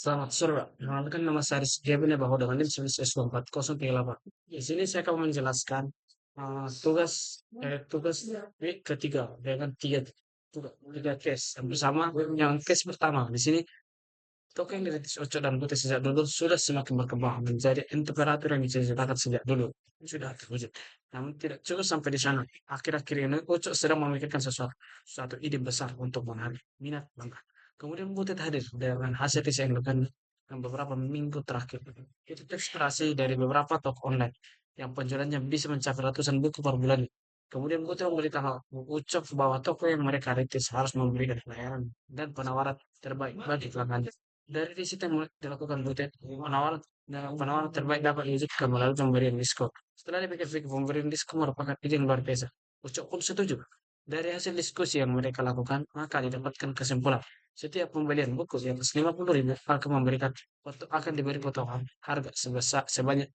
Selamat sore, Pak. Perkenalkan nama saya Aris Gavin bahwa dengan NIM 1940838. Di sini saya akan menjelaskan tugas week ketiga dengan tiga case. Yang pertama, yang case pertama di sini toko yang dirintis Oco dan Putih sejak dulu sudah semakin berkembang menjadi imperator yang diciptakan sejak dulu. Ini sudah terwujud. Namun tidak cukup sampai di sana. Akhir-akhir ini Oco sedang memikirkan suatu ide besar untuk menarik minat bangga. Kemudian Butet hadir dengan hasil riset yang dilakukan dalam beberapa minggu terakhir. Itu terinspirasi dari beberapa toko online yang penjualannya bisa mencapai ratusan buku per bulan. Kemudian Butet memberitahu Ucok bahwa toko yang mereka rintis harus memberikan layanan dan penawaran terbaik bagi pelanggannya. Dari riset yang dilakukan Butet, penawaran terbaik dapat diwujudkan melalui pemberian diskon. Setelah dipikir-pikir, pemberian diskon merupakan ide yang luar biasa. Ucok pun setuju. Dari hasil diskusi yang mereka lakukan, maka didapatkan kesimpulan. Setiap pembelian buku di atas 50.000 akan diberi potongan harga sebanyak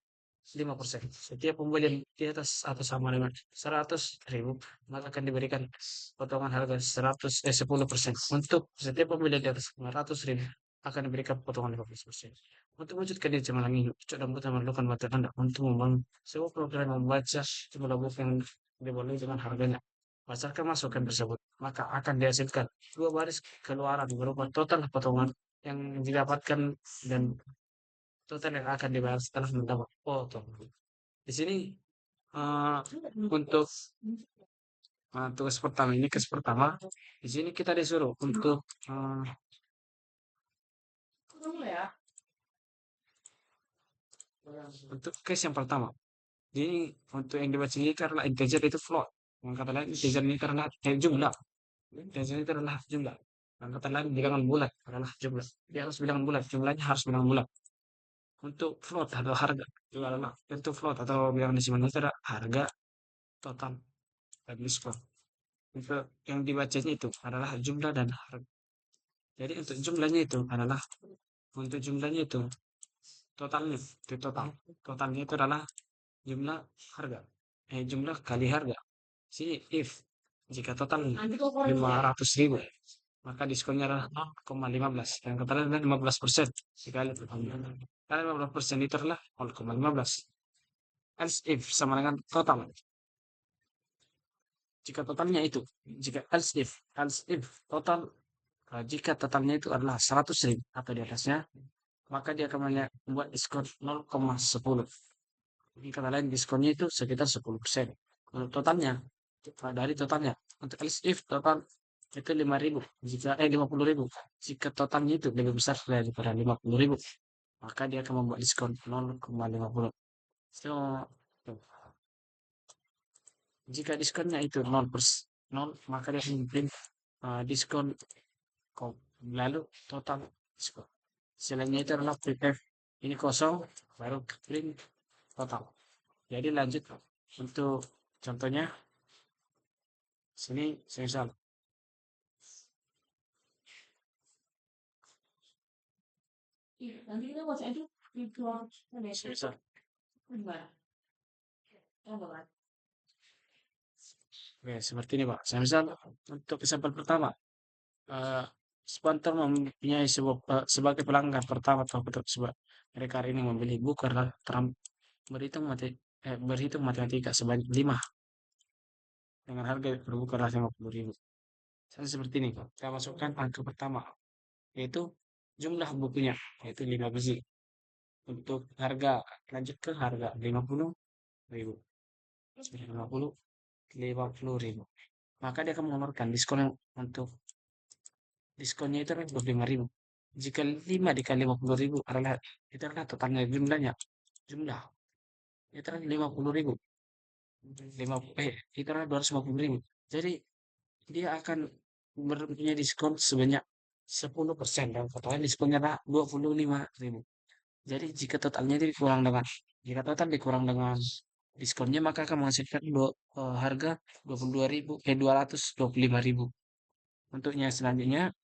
5%. Setiap pembelian di atas atau sama dengan 100.000 maka akan diberikan potongan harga 10%. Untuk setiap pembelian di atas 500.000 akan diberikan potongan 15%. Untuk mewujudkan ide cemerlang ini, Cok dan Buta memerlukan bantuan Anda untuk membangun sebuah program membaca jumlah buku yang diboleh dengan harganya. Berdasarkan masukan tersebut, maka akan dihasilkan dua baris keluaran berupa total potongan yang didapatkan dan total yang akan dibayar setelah mendapat potong. Di sini eh, untuk tugas pertama ini, case pertama, di sini kita disuruh untuk case yang pertama. Jadi untuk yang dibaca ini adalah integer itu float. Yang kata lain integer ini adalah jumlah. Integer itu adalah jumlah. Yang kata lain bilangan bulat adalah jumlah. Dia harus bilangan bulat. Jumlahnya harus bilangan bulat. Untuk float atau harga itu adalah untuk float atau bilangan desimal itu adalah harga total dan diskon. Untuk yang dibacanya itu adalah jumlah dan harga. Jadi untuk jumlahnya itu adalah untuk jumlahnya itu totalnya itu totalnya itu adalah jumlah harga jumlah kali harga. Sini if jika total 500.000 maka diskonnya adalah 0,15 dan totalnya adalah 15% dikali karena 15% itu adalah 0,15 else if sama dengan total jika totalnya itu jika else if total jika totalnya itu adalah 100.000 atau di atasnya maka dia akan membuat diskon 0,10. Ini kata lain diskonnya itu sekitar 10%. Untuk totalnya, dari totalnya, untuk if total itu 5.000, jika 50.000, jika totalnya itu lebih besar daripada 50.000, maka dia akan membuat diskon 0,50. So, jika diskonnya itu 0, maka dia akan memberi diskon lalu total diskon. Selainnya itu adalah prepare ini kosong, baru print total. Jadi lanjut untuk contohnya sini semisal semisal oke, seperti ini Pak. Semisal untuk sampel pertama eh sponsor mempunyai sebagai pelanggan pertama atau mereka hari ini membeli buku karena berhitung matematika sebanyak 5 dengan harga per buku adalah 50.000. Saya seperti ini Pak. Kita masukkan angka pertama yaitu jumlah bukunya yaitu 5 biji. Untuk harga lanjut ke harga 50.000. 50.000. Maka dia akan mengeluarkan diskon yang untuk diskonnya itu adalah 25.000. Jika 5 dikali 50.000 adalah itu adalah totalnya jumlah itu adalah 50.000. 5 itu adalah 250.000. Jadi dia akan mempunyai diskon sebanyak 10% dan totalnya diskonnya adalah 25.000. Jadi jika total dikurang dengan diskonnya maka akan menghasilkan harga 225.000. Untuknya selanjutnya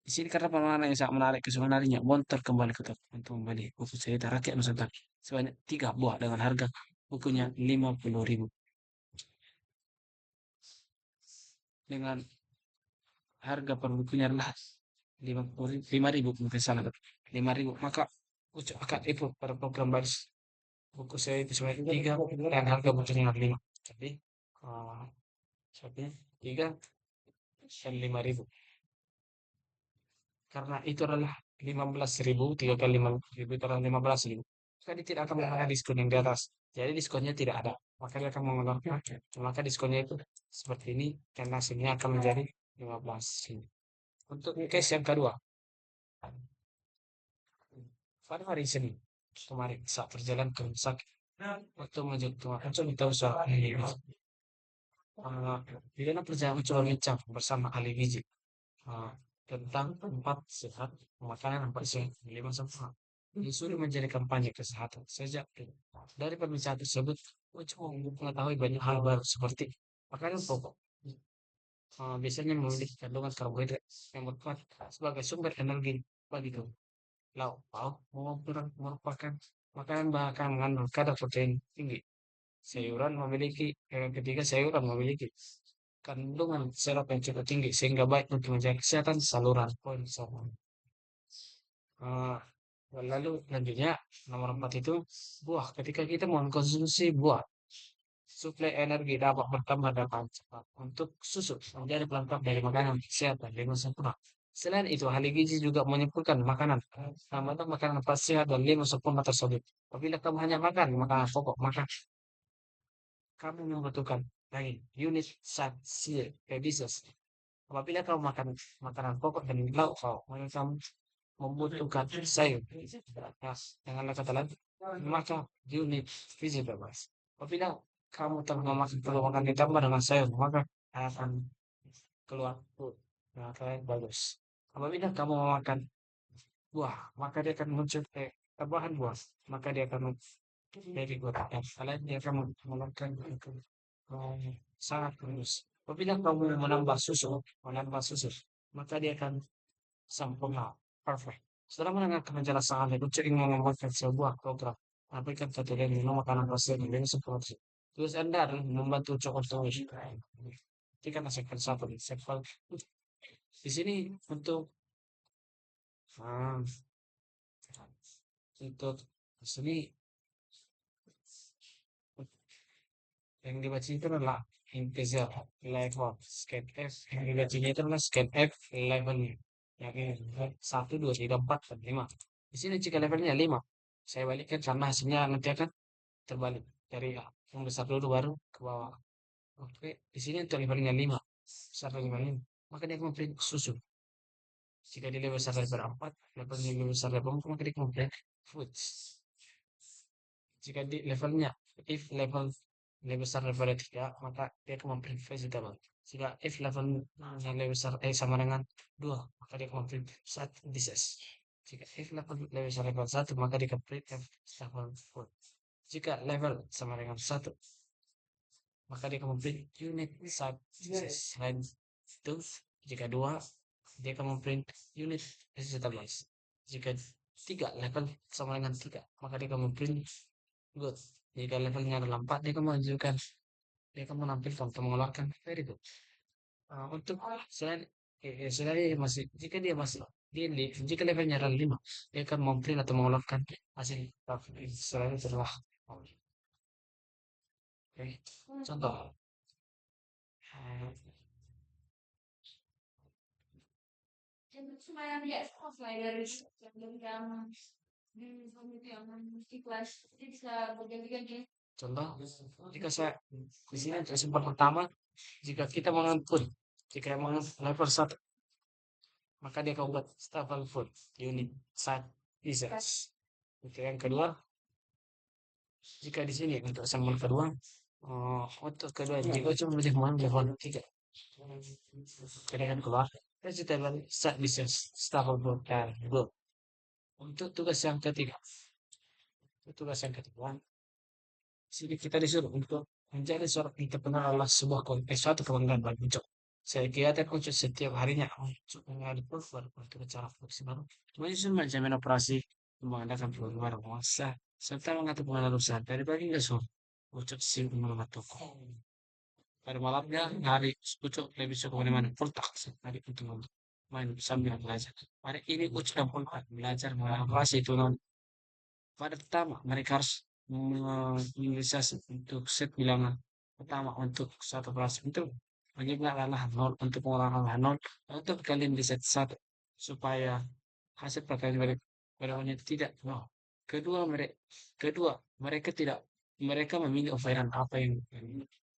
di sini karena pengalaman yang sangat menarik kesukaan harinya, Monster kembali ke toko untuk membeli buku cerita rakyat Nusantara sebanyak 3 buah dengan harga bukunya 50.000 dengan harga per bukunya adalah lima ribu mungkin salah 5.000 maka ucap akan ikut pada program baris buku saya itu sebanyak tiga dan harga bukunya 5 jadi uh, jadi 3 dan 5.000 karena itu adalah 15.000 3 kali 5.000 itu adalah 15.000 jadi tidak akan ada diskon yang di atas jadi diskonnya tidak ada maka dia akan mengeluarkan maka diskonnya itu seperti ini dan hasilnya akan menjadi 15.000 untuk case yang kedua pada hari Senin kemarin saat berjalan ke rumah sakit waktu menjatuhkan untuk minta usaha ini di dalam perjalanan coba bincang bersama ahli gizi uh, tentang empat sehat makanan empat sehat 5 sempurna disuruh menjadi kampanye kesehatan sejak dulu. Dari pembicaraan tersebut coba mengetahui banyak hal baru seperti makanan pokok biasanya memiliki kandungan karbohidrat yang berkuat sebagai sumber energi bagi tubuh. Lauk pauk merupakan makanan bahkan mengandung kadar protein tinggi. Sayuran memiliki yang ketiga sayuran memiliki kandungan serat yang cukup tinggi sehingga baik untuk menjaga kesehatan saluran poin sama. Eh, lalu lanjutnya nomor 4 itu buah. Ketika kita mengkonsumsi buah, suplai energi dapat bertambah dapat cepat untuk susu menjadi pelengkap dari makanan kesehatan dengan sempurna. Selain itu, ahli gizi juga menyebutkan makanan tambah makanan pas sehat dan lima sempurna tersebut. Apabila kamu hanya makan makanan pokok, maka kamu membutuhkan daging, unit, sayur, bisnis. Apabila kamu makan makanan pokok dan lauk pauk, maka kamu membutuhkan sayur. Ya, dengan kata lain, maka unit vegetables. Apabila kamu telah memakan perlu makan ditambah dengan sayur, maka akan keluar food. Nah, kalian bagus. Apabila kamu memakan buah, maka dia akan muncul tambahan buah, maka dia akan very good. Ya, kalian dia akan melakukan itu sangat bagus. Apabila kamu menambah susu, maka dia akan sempurna, perfect. Setelah mendengarkan penjelasan itu, ingin mengembangkan sebuah program. Apakah satu dan minum makanan pasir ini seperti terus Anda adalah membantu coklat tulis. Jika nasibkan satu di sampel di sini ah, untuk di sini yang dibaca itu adalah integer level scan F yang dibacanya itu adalah scan F levelnya yang ini 1 2 3 4 dan 5 di sini jika levelnya 5 saya balikkan karena hasilnya nanti akan terbalik dari yang besar dulu baru ke bawah oke di sini untuk levelnya 5 besar dari 5 maka dia akan memberi susu jika dia lebih besar dari 4 levelnya lebih besar dari 4 maka dia akan memberi foods jika di levelnya if level lebih besar daripada 3 maka dia akan memberi vegetable jika if level yang lebih besar sama dengan 2 maka dia akan memberi sat dishes jika if level lebih besar level 1 maka dia akan memberi level food jika level sama dengan 1 maka dia akan memberi unit sat dishes selain itu jika 2 dia akan memberi unit vegetables jika 3 level sama dengan 3 maka dia akan memberi good jika levelnya adalah 4 dia akan menunjukkan dia akan menampilkan atau mengeluarkan very good untuk selain masih jika dia masih jika levelnya adalah 5 dia akan memprint atau mengeluarkan hasil selain itu adalah oke contoh eh, contoh jika saya di sini untuk simpel pertama jika kita mengampun jika level 1 maka dia akan buat staple food unit side dishes oke yang kedua jika di sini untuk sampel kedua untuk kedua jika cuma boleh level 3 kemudian keluar vegetable side dishes staple food dan good untuk tugas yang ketiga sini kita disuruh untuk menjadi seorang entrepreneur adalah sebuah suatu kebanggaan bagi Ucok. Saya kegiatan Ucok setiap harinya untuk mengalih baru untuk cara produksi baru, menyusun manajemen operasi, mengadakan pengeluaran masa, serta mengatur pengelolaan usaha dari pagi hingga sore. Ucok sibuk mengelola toko. Pada malamnya, hari Ucok lebih suka kemana-mana, full tak hari untuk main sambil belajar. Hari ini uji dan pulpen belajar mengenai itu non. Pada pertama mereka harus menginisiasi untuk set bilangan pertama untuk satu kelas itu bagaimana adalah nol untuk pengulangan adalah nol untuk kalian di set satu supaya hasil perkalian mereka tidak nol. Kedua mereka tidak mereka memilih overan apa yang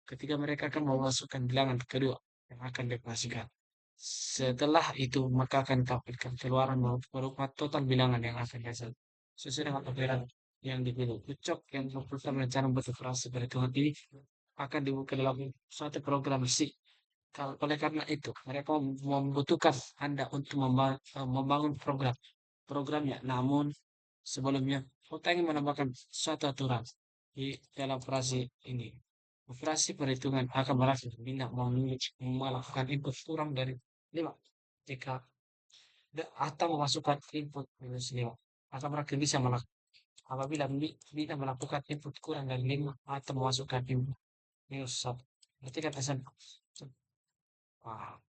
ketika mereka akan memasukkan bilangan kedua yang akan dioperasikan. Setelah itu maka akan ditampilkan keluaran berupa total bilangan yang akan dihasilkan sesuai dengan orderan yang dipilih. Ucok yang memperoleh rencana beroperasi perhitungan ini akan dibuka dalam suatu program SIG. Oleh karena itu, mereka membutuhkan Anda untuk membangun programnya. Namun sebelumnya, kita ingin menambahkan suatu aturan di dalam operasi ini. Operasi perhitungan akan berlaku bila melakukan input kurang dari 5. Jika atau memasukkan input minus 5, akan berarti bisa melakukan apabila bila melakukan input kurang dari 5 atau memasukkan input minus 1. Berarti kata saya,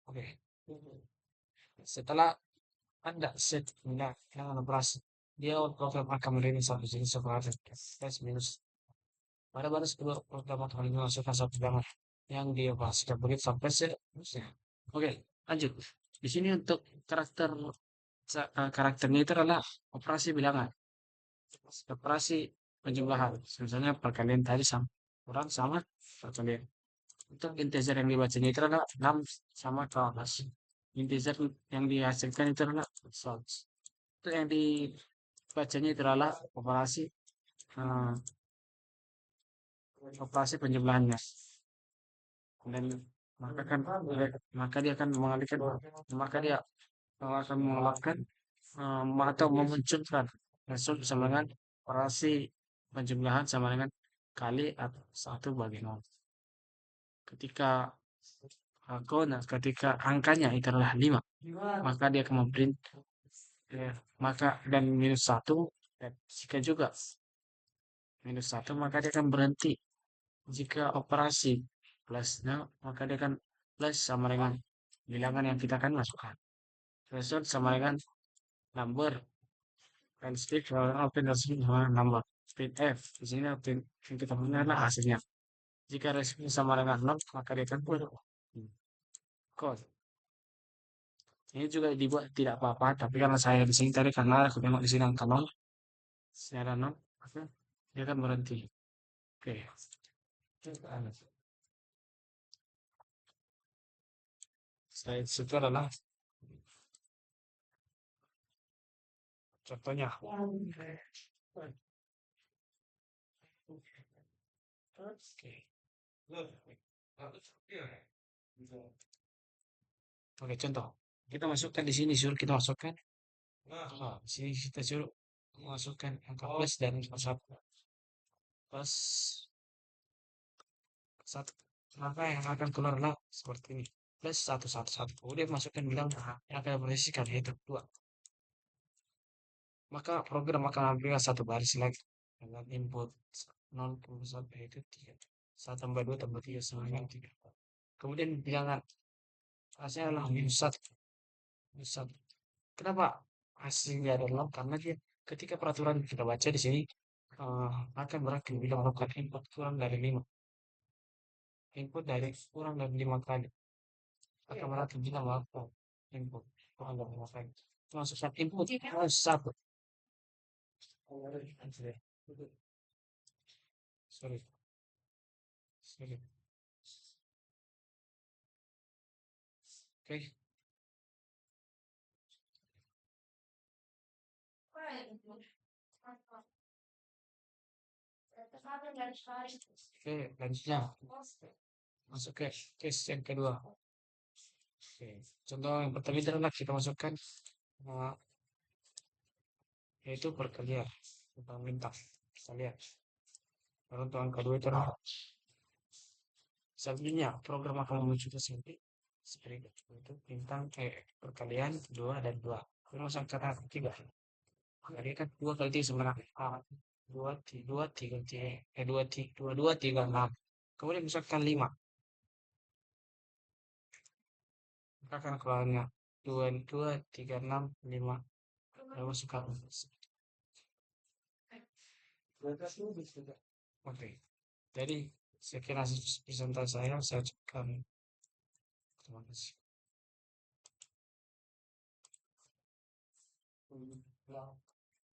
oke. Setelah Anda set dengan operasi, dia program akan menerima satu jenis operasi plus minus. Pada batas kedua program akan memasukkan satu bilangan yang dioperasikan begitu sampai seterusnya. Oke, lanjut. Di sini untuk karakternya itu adalah operasi bilangan, operasi penjumlahan. Misalnya perkalian tadi sama kurang sama perkalian. Untuk integer yang dibacanya itu adalah 6 sama 12. Integer yang dihasilkan itu adalah 100. Untuk yang dibacanya itu adalah eh, operasi penjumlahannya. Dan maka dia akan mengalihkan maka dia akan melakukan atau memunculkan result sama dengan operasi penjumlahan sama dengan kali atau 1/0. Ketika ketika angkanya itu adalah 5, maka dia akan memprint maka dan minus 1, dan jika juga minus 1 maka dia akan berhenti. Jika operasi plusnya maka dia akan plus sama dengan bilangan yang kita akan masukkan. Result sama dengan number dan stick open sama number. Printf di sini yang kita punya adalah hasilnya. Jika result sama dengan 0 maka dia akan put code. Ini juga dibuat tidak apa-apa, tapi karena saya di sini tadi karena aku tengok di sini angka 0, saya ada 0, maka dia akan berhenti. Oke. Saya itu adalah contohnya. Oke. Oke, contoh. Kita masukkan di sini, suruh kita masukkan. Di sini kita suruh masukkan angka plus dan angka 1. Plus 1. Maka yang akan keluar adalah seperti ini. Plus 1, 1, 1. Kemudian masukkan bilang yang akan berisikan yaitu 2. Maka program akan ambil satu baris lagi dengan input 0,1 yaitu 3. 1 tambah 2 tambah 3 sama dengan 3. Kemudian bilangan hasilnya adalah minus 1. Minus 1. Kenapa hasilnya adalah karena dia ketika peraturan kita baca di sini akan berakhir bila melakukan input kurang dari 5. Input dari kurang dari 5 kali. Akan berakhir bila melakukan input kurang dari 5 kali. Masukkan input minus 1. Sorry. Oke. Oke, lanjutnya masuk ke case yang kedua. Oke, contoh yang pertama adalah kita masukkan yaitu perkalian tentang minta. Kita lihat. Lalu untuk yang kedua itu adalah selanjutnya program akan memunculkan seperti itu bintang perkalian 2 dan 2. Kemudian kata 3. Jadi kan 2 kali 3 sama 2, 3, 2, 3, 6. Kemudian misalkan 5. Maka akan keluarnya 2236 5. Saya masuk ke atas. Oke, jadi sekian hasil presentasi saya cukupkan. Terima kasih.